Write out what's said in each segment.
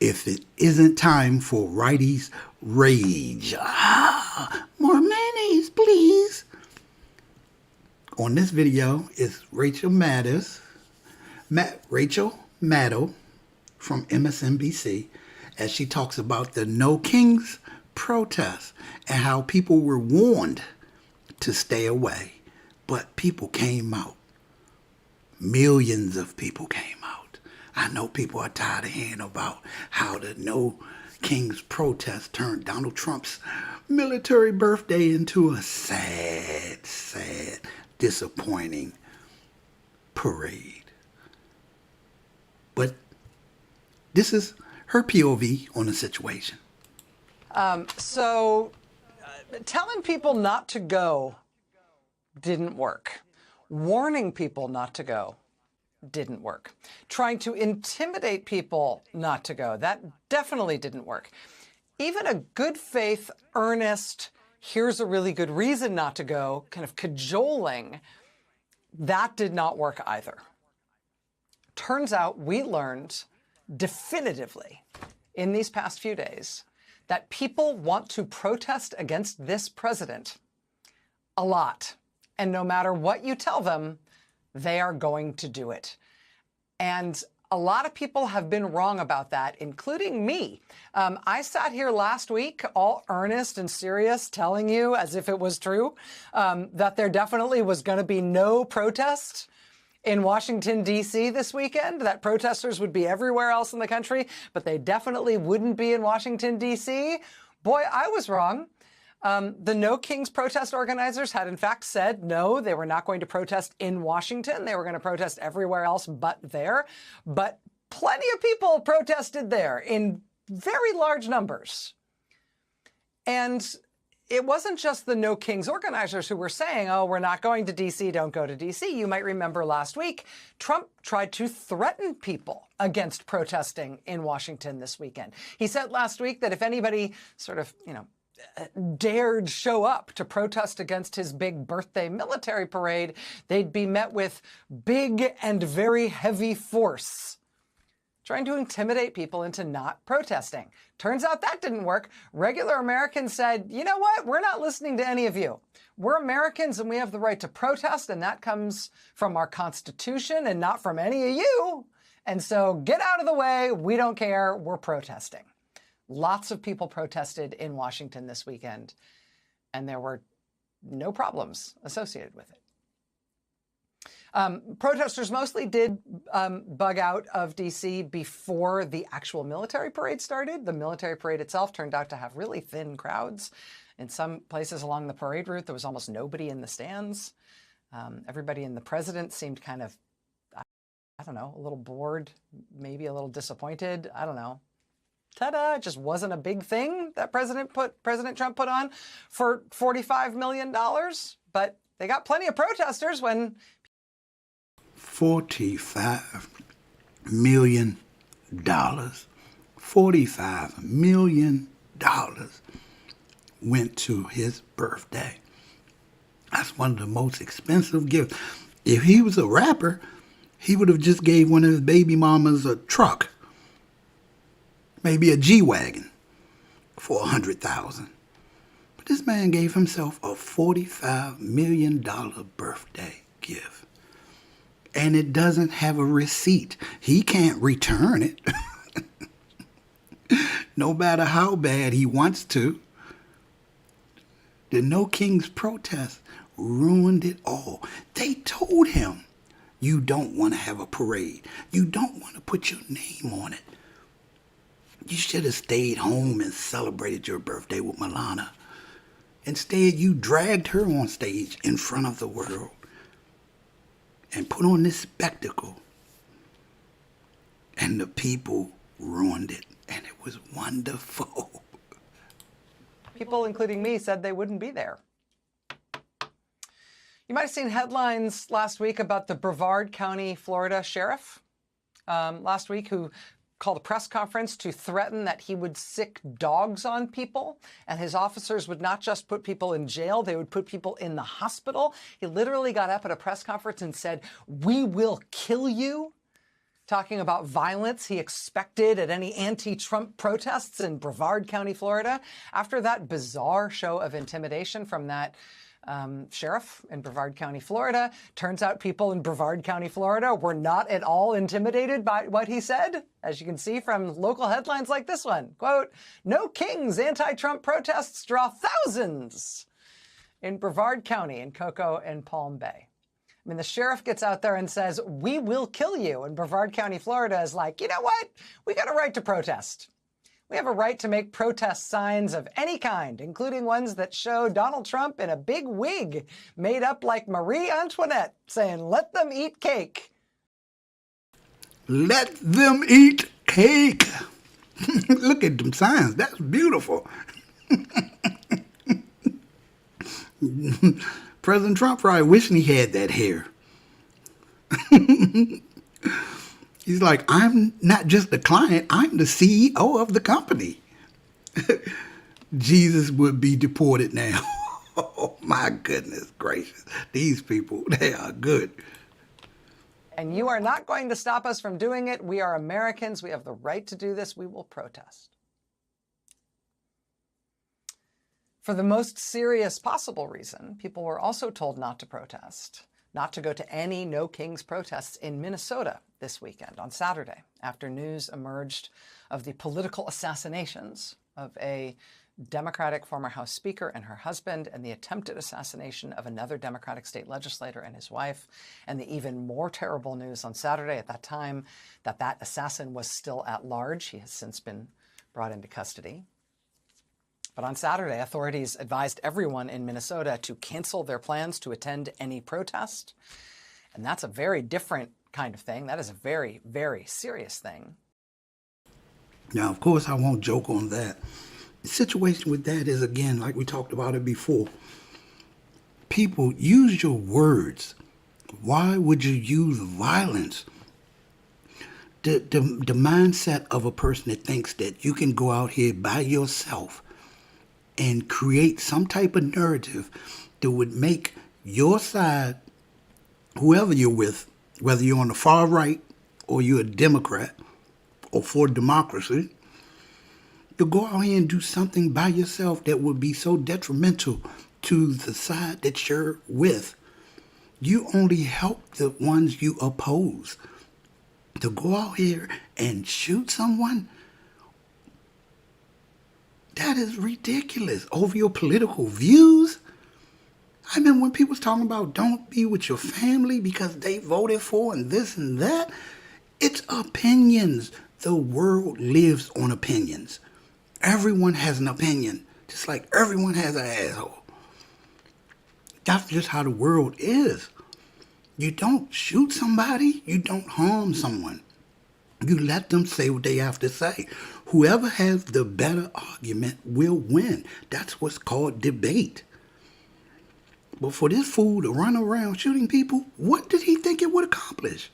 if it isn't time for Righties Rage. More mayonnaise, please. On this video is Rachel Maddow from MSNBC, as she talks about the No Kings protest and how people were warned to stay away, but people came out. Millions of people came out. I know people are tired of hearing about how the No Kings protest turned Donald Trump's military birthday into a sad, disappointing parade. But this is her POV on the situation. Telling people not to go didn't work. Warning people not to go didn't work. Trying to intimidate people not to go, that definitely didn't work. Even a good faith, earnest, here's a really good reason not to go, kind of cajoling, that did not work either. Turns out we learned definitively in these past few days that people want to protest against this president a lot. And no matter what you tell them, they are going to do it. And a lot of people have been wrong about that, including me. I sat here last week, all earnest and serious, telling you, as if it was true, that there definitely was going to be no protest in Washington, D.C. this weekend, that protesters would be everywhere else in the country, but they definitely wouldn't be in Washington, D.C. Boy, I was wrong. The No Kings protest organizers had in fact said no, they were not going to protest in Washington. They were going to protest everywhere else but there. But plenty of people protested there in very large numbers. And it wasn't just the No Kings organizers who were saying, oh, we're not going to D.C., don't go to D.C. You might remember last week, Trump tried to threaten people against protesting in Washington this weekend. He said last week that if anybody sort of, dared show up to protest against his big birthday military parade, they'd be met with big and very heavy force, trying to intimidate people into not protesting. Turns out that didn't work. Regular Americans said, you know what? We're not listening to any of you. We're Americans and we have the right to protest, and that comes from our Constitution and not from any of you. And so get out of the way. We don't care. We're protesting. Lots of people protested in Washington this weekend, and there were no problems associated with it. Protesters mostly did bug out of D.C. before the actual military parade started. The military parade itself turned out to have really thin crowds. In some places along the parade route, there was almost nobody in the stands. Everybody and the president seemed kind of, I don't know, a little bored, maybe a little disappointed. I don't know. Ta-da, it just wasn't a big thing that President Trump put on for $45 million. But they got plenty of protesters when... $45 million. $45 million went to his birthday. That's one of the most expensive gifts. If he was a rapper, he would have just gave one of his baby mamas a truck. Maybe a G-Wagon for $100,000. But this man gave himself a $45 million birthday gift. And it doesn't have a receipt. He can't return it. No matter how bad he wants to. The No Kings protest ruined it all. They told him, you don't want to have a parade. You don't want to put your name on it. You should have stayed home and celebrated your birthday with Milana. Instead, you dragged her on stage in front of the world and put on this spectacle. And the people ruined it, and it was wonderful. People, including me, said they wouldn't be there. You might have seen headlines last week about the Brevard County, Florida sheriff last week who called a press conference to threaten that he would sick dogs on people, and his officers would not just put people in jail, they would put people in the hospital. He literally got up at a press conference and said, "We will kill you." talking about violence he expected at any anti-Trump protests in Brevard County, Florida, after that bizarre show of intimidation from that sheriff in Brevard County, Florida. Turns out people in Brevard County, Florida were not at all intimidated by what he said, as you can see from local headlines like this one. Quote, "No Kings anti-Trump protests draw thousands in Brevard County in Cocoa and Palm Bay." I mean, the sheriff gets out there and says, "We will kill you." And Brevard County, Florida is like, you know what? We got a right to protest. We have a right to make protest signs of any kind, including ones that show Donald Trump in a big wig made up like Marie Antoinette, saying, "Let them eat cake." Let them eat cake. Look at them signs. That's beautiful. President Trump probably wishing he had that hair. He's like, I'm not just the client, I'm the CEO of the company. Jesus would be deported now. Oh, my goodness gracious. These people, they are good. And you are not going to stop us from doing it. We are Americans. We have the right to do this. We will protest. For the most serious possible reason, people were also told not to protest, not to go to any No Kings protests in Minnesota this weekend on Saturday, after news emerged of the political assassinations of a Democratic former House Speaker and her husband, and the attempted assassination of another Democratic state legislator and his wife, and the even more terrible news on Saturday at that time that that assassin was still at large. He has since been brought into custody. But on Saturday, authorities advised everyone in Minnesota to cancel their plans to attend any protest. And that's a very different kind of thing. That is a very, very serious thing. Now, of course, I won't joke on that. The situation with that is, again, like we talked about it before. People, use your words. Why would you use violence? The mindset of a person that thinks that you can go out here by yourself and create some type of narrative that would make your side, whoever you're with, whether you're on the far right or you're a Democrat or for democracy, to go out here and do something by yourself that would be so detrimental to the side that you're with. You only help the ones you oppose. To go out here and shoot someone, that is ridiculous. Over your political views. I mean, when people was talking about don't be with your family because they voted for and this and that, it's opinions. The world lives on opinions. Everyone has an opinion, just like everyone has an asshole. That's just how the world is. You don't shoot somebody, you don't harm someone. You let them say what they have to say. Whoever has the better argument will win. That's what's called debate. But for this fool to run around shooting people, what did he think it would accomplish?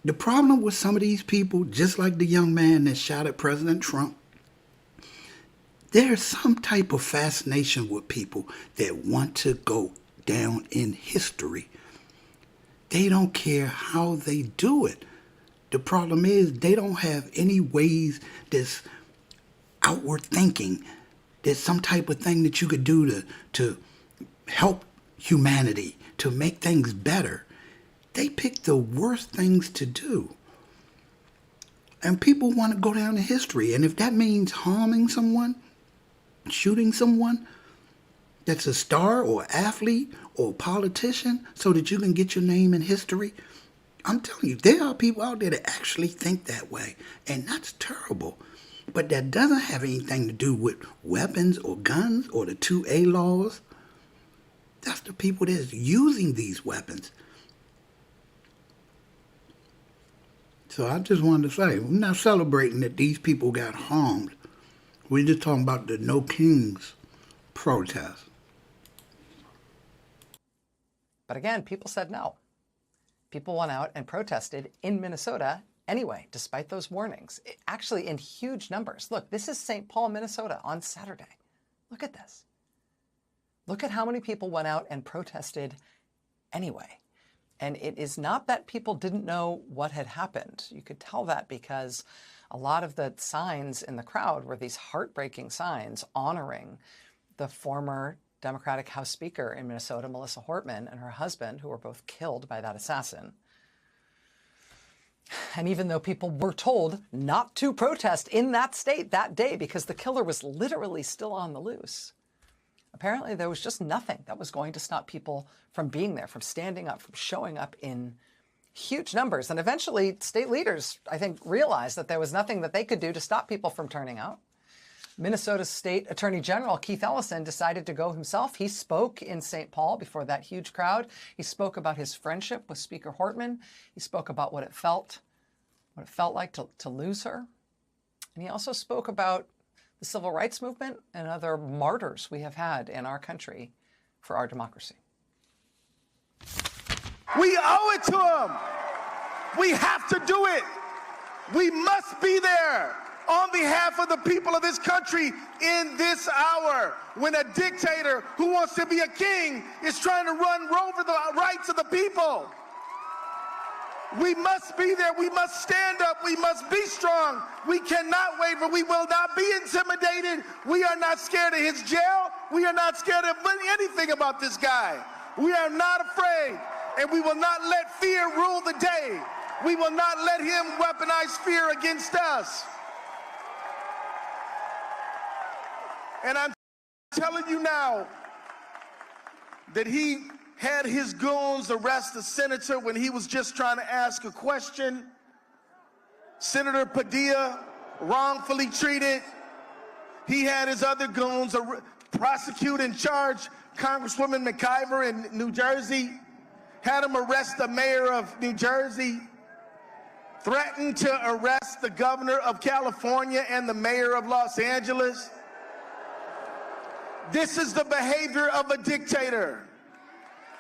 The problem with some of these people, just like the young man that shot at President Trump, there's some type of fascination with people that want to go down in history. They don't care how they do it. The problem is they don't have any ways that's outward thinking. There's some type of thing that you could do to help humanity, to make things better. They pick the worst things to do. And people want to go down in history. And if that means harming someone, shooting someone that's a star or athlete or politician so that you can get your name in history, I'm telling you, there are people out there that actually think that way. And that's terrible. But that doesn't have anything to do with weapons or guns or the 2A laws. That's the people that's using these weapons. So I just wanted to say, we're not celebrating that these people got harmed. We're just talking about the No Kings protest. But again, people said no. People went out and protested in Minnesota anyway, despite those warnings. Actually, in huge numbers. Look, this is St. Paul, Minnesota on Saturday. Look at this. Look at how many people went out and protested anyway. And it is not that people didn't know what had happened. You could tell that because a lot of the signs in the crowd were these heartbreaking signs honoring the former Democratic House Speaker in Minnesota, Melissa Hortman, and her husband, who were both killed by that assassin. And even though people were told not to protest in that state that day because the killer was literally still on the loose, apparently there was just nothing that was going to stop people from being there, from standing up, from showing up in huge numbers. And eventually state leaders, I think, realized that there was nothing that they could do to stop people from turning out. Minnesota's State Attorney General Keith Ellison decided to go himself. He spoke in St. Paul before that huge crowd. He spoke about his friendship with Speaker Hortman. He spoke about what it felt like to lose her. And he also spoke about the civil rights movement and other martyrs we have had in our country for our democracy. We owe it to them. We have to do it. We must be there on behalf of the people of this country in this hour when a dictator who wants to be a king is trying to run over the rights of the people. We must be there. We must stand up. We must be strong. We cannot waver. We will not be intimidated. We are not scared of his jail. We are not scared of anything about this guy. We are not afraid, and we will not let fear rule the day. We will not let him weaponize fear against us. And I'm telling you now that he had his goons arrest a senator when he was just trying to ask a question. Senator Padilla, wrongfully treated. He had his other goons prosecute and charge Congresswoman McIver in New Jersey, had him arrest the mayor of New Jersey, threatened to arrest the governor of California and the mayor of Los Angeles. This is the behavior of a dictator.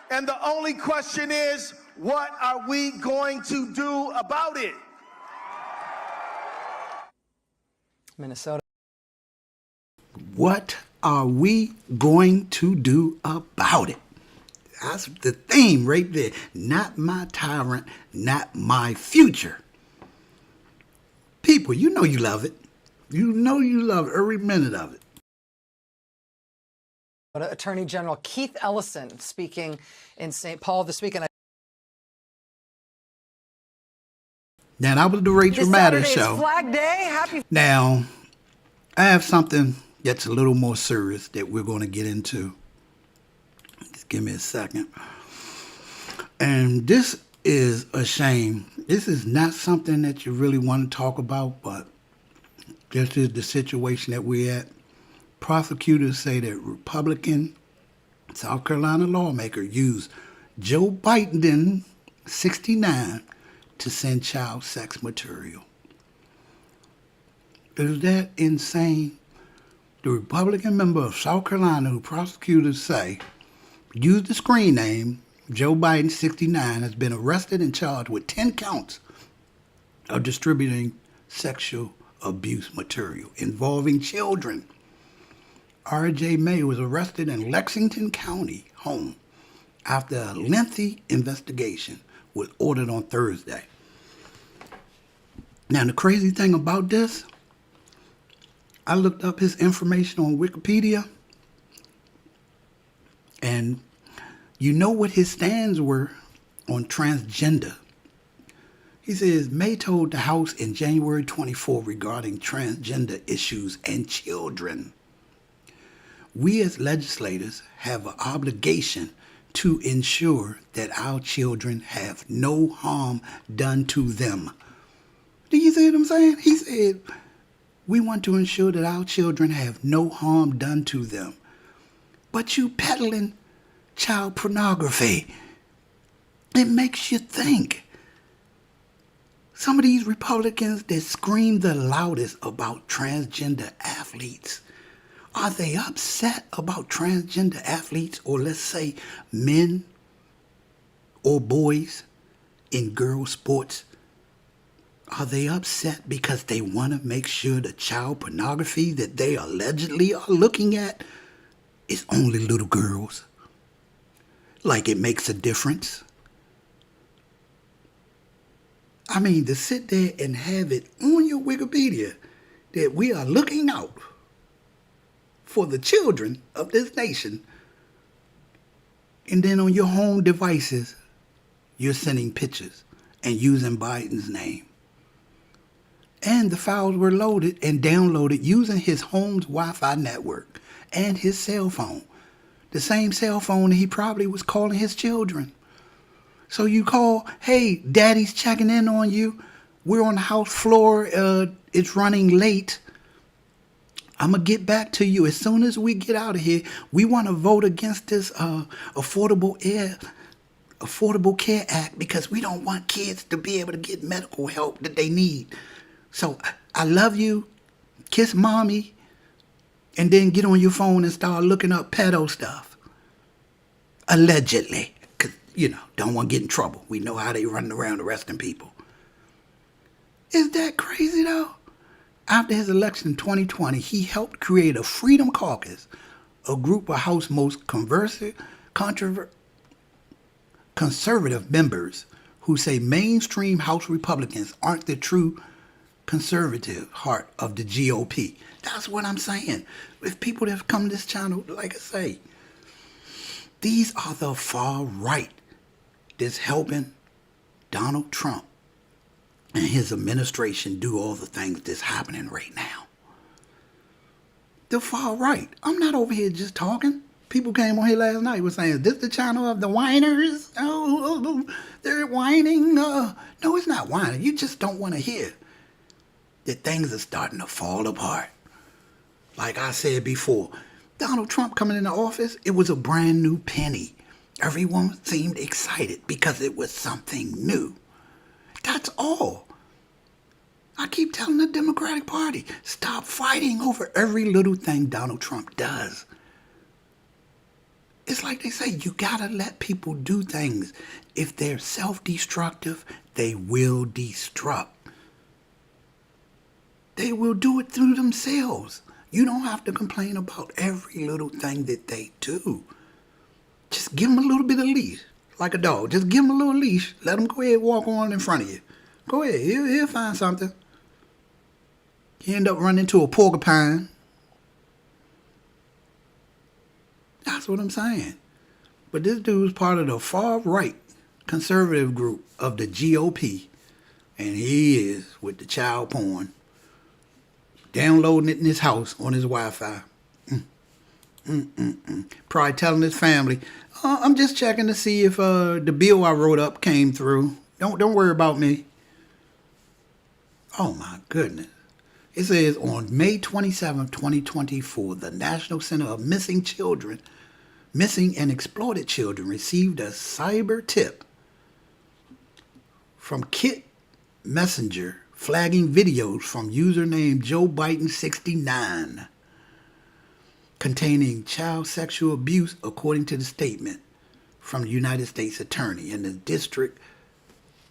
And the only question is, what are we going to do about it? Minnesota. What are we going to do about it? That's the theme right there. Not my tyrant, not my future. People, you know you love it. You know you love every minute of it. Attorney General Keith Ellison speaking in St. Paul this weekend. Now, that was the Rachel Maddow show. Flag Day. Happy. Now, I have something that's a little more serious that we're going to get into. Just give me a second. And this is a shame. This is not something that you really want to talk about, but this is the situation that we're at. Prosecutors say that Republican South Carolina lawmaker used Joe Biden, 69, to send child sex material. Is that insane? The Republican member of South Carolina, who prosecutors say used the screen name Joe Biden, 69, has been arrested and charged with 10 counts of distributing sexual abuse material involving children. R.J. May was arrested in Lexington County home after a lengthy investigation was ordered on Thursday. Now, the crazy thing about this, I looked up his information on Wikipedia, and you know what his stands were on transgender. He says, May told the House in January 24 regarding transgender issues and children. We as legislators have an obligation to ensure that our children have no harm done to them. Do you see what I'm saying? He said, we want to ensure that our children have no harm done to them. But you peddling child pornography, it makes you think. Some of these Republicans that scream the loudest about transgender athletes, are they upset about transgender athletes, or let's say men or boys in girl sports? Are they upset because they want to make sure the child pornography that they allegedly are looking at is only little girls? Like it makes a difference? I mean, to sit there and have it on your Wikipedia that we are looking out for the children of this nation, and then on your home devices, you're sending pictures and using Biden's name. And the files were loaded and downloaded using his home's Wi-Fi network and his cell phone. The same cell phone that he probably was calling his children. So you call, hey, daddy's checking in on you. We're on the house floor. It's running late. I'm going to get back to you as soon as we get out of here. We want to vote against this Affordable Care Act because we don't want kids to be able to get medical help that they need. So I love you. Kiss mommy. And then get on your phone and start looking up pedo stuff. Allegedly. Because, don't want to get in trouble. We know how they running around arresting people. Is that crazy, though? After his election in 2020, he helped create a Freedom Caucus, a group of House's most conservative members who say mainstream House Republicans aren't the true conservative heart of the GOP. That's what I'm saying. If people that have come to this channel, like I say, these are the far right that's helping Donald Trump and his administration do all the things that's happening right now. The far right. I'm not over here just talking. People came on here last night was saying, is this the channel of the whiners? Oh, they're whining. No, it's not whining. You just don't want to hear that things are starting to fall apart. Like I said before, Donald Trump coming into office, it was a brand new penny. Everyone seemed excited because it was something new. That's all. I keep telling the Democratic Party, stop fighting over every little thing Donald Trump does. It's like they say, you gotta let people do things. If they're self-destructive, they will destruct. They will do it through themselves. You don't have to complain about every little thing that they do. Just give them a little bit of leash, like a dog. Just give them a little leash. Let them go ahead and walk on in front of you. Go ahead. He'll find something. You end up running into a porcupine. That's what I'm saying. But this dude's part of the far-right conservative group of the GOP. And he is with the child porn. Downloading it in his house on his Wi-Fi. Probably telling his family, I'm just checking to see if the bill I wrote up came through. Don't worry about me. Oh my goodness. It says on May 27, 2024, the National Center of Missing and Exploited Children received a cyber tip from Kit Messenger flagging videos from username Joe Biden 69 containing child sexual abuse, according to the statement from the United States Attorney in the District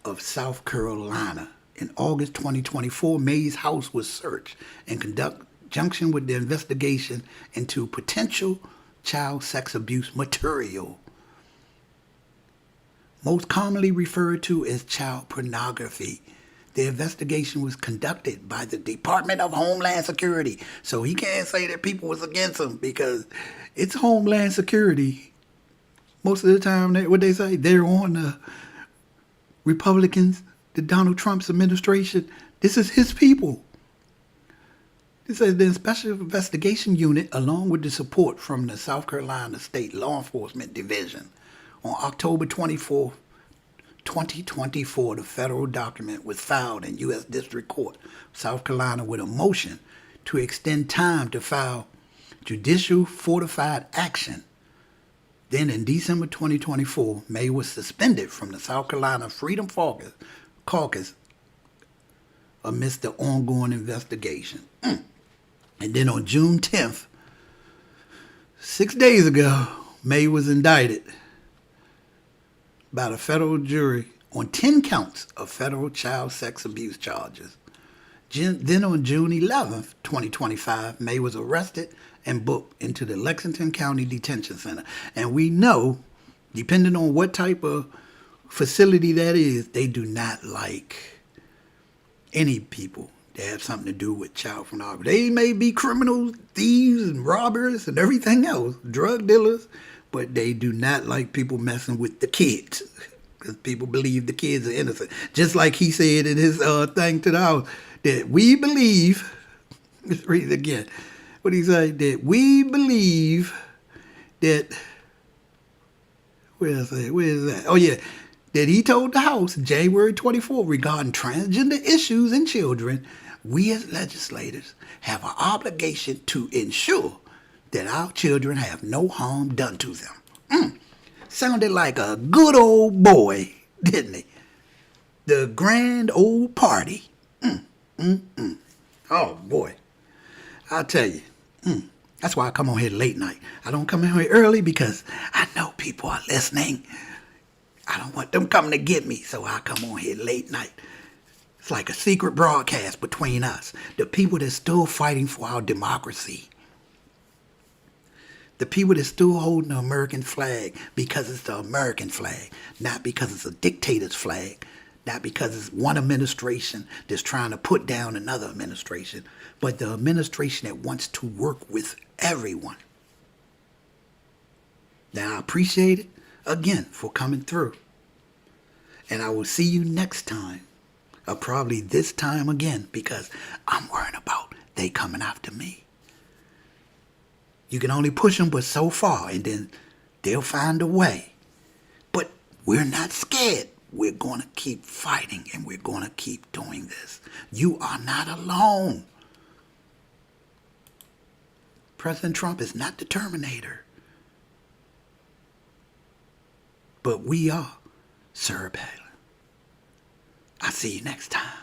of South Carolina. In August 2024, May's house was searched in conjunction with the investigation into potential child sex abuse material, most commonly referred to as child pornography. The investigation was conducted by the Department of Homeland Security. So he can't say that people was against him because it's Homeland Security. Most of the time, what they say, they're on the Republicans, the Donald Trump's administration. This is his people. It says the Special Investigation Unit, along with the support from the South Carolina State Law Enforcement Division, on October 24th, 2024, the federal document was filed in U.S. District Court, South Carolina, with a motion to extend time to file judicial fortified action. Then in December 2024, May was suspended from the South Carolina Freedom Caucus amidst the ongoing investigation. And then on June 10th, 6 days ago, May was indicted by the federal jury on 10 counts of federal child sex abuse charges. Then on June 11th, 2025, May was arrested and booked into the Lexington County Detention Center. And we know, depending on what type of facility that is, they do not like any people that have something to do with child pornography. They may be criminals, thieves, and robbers, and everything else, drug dealers, but they do not like people messing with the kids, because people believe the kids are innocent. Just like he said in his thing to the house, that we believe, let's read it again, what he say, that we believe that, where is that? Oh yeah, that he told the House January 24 regarding transgender issues in children, we as legislators have an obligation to ensure that our children have no harm done to them. Sounded like a good old boy, didn't he? The grand old party. Oh boy, I'll tell you. That's why I come on here late night. I don't come in here early because I know people are listening. I don't want them coming to get me, so I come on here late night. It's like a secret broadcast between us, the people that's still fighting for our democracy. The people that still holding the American flag because it's the American flag, not because it's a dictator's flag, not because it's one administration that's trying to put down another administration, but the administration that wants to work with everyone. Now, I appreciate it, again, for coming through. And I will see you next time, or probably this time again, because I'm worrying about they coming after me. You can only push them but so far, and then they'll find a way. But we're not scared. We're going to keep fighting, and we're going to keep doing this. You are not alone. President Trump is not the Terminator. But we are Sarah Palin. I'll see you next time.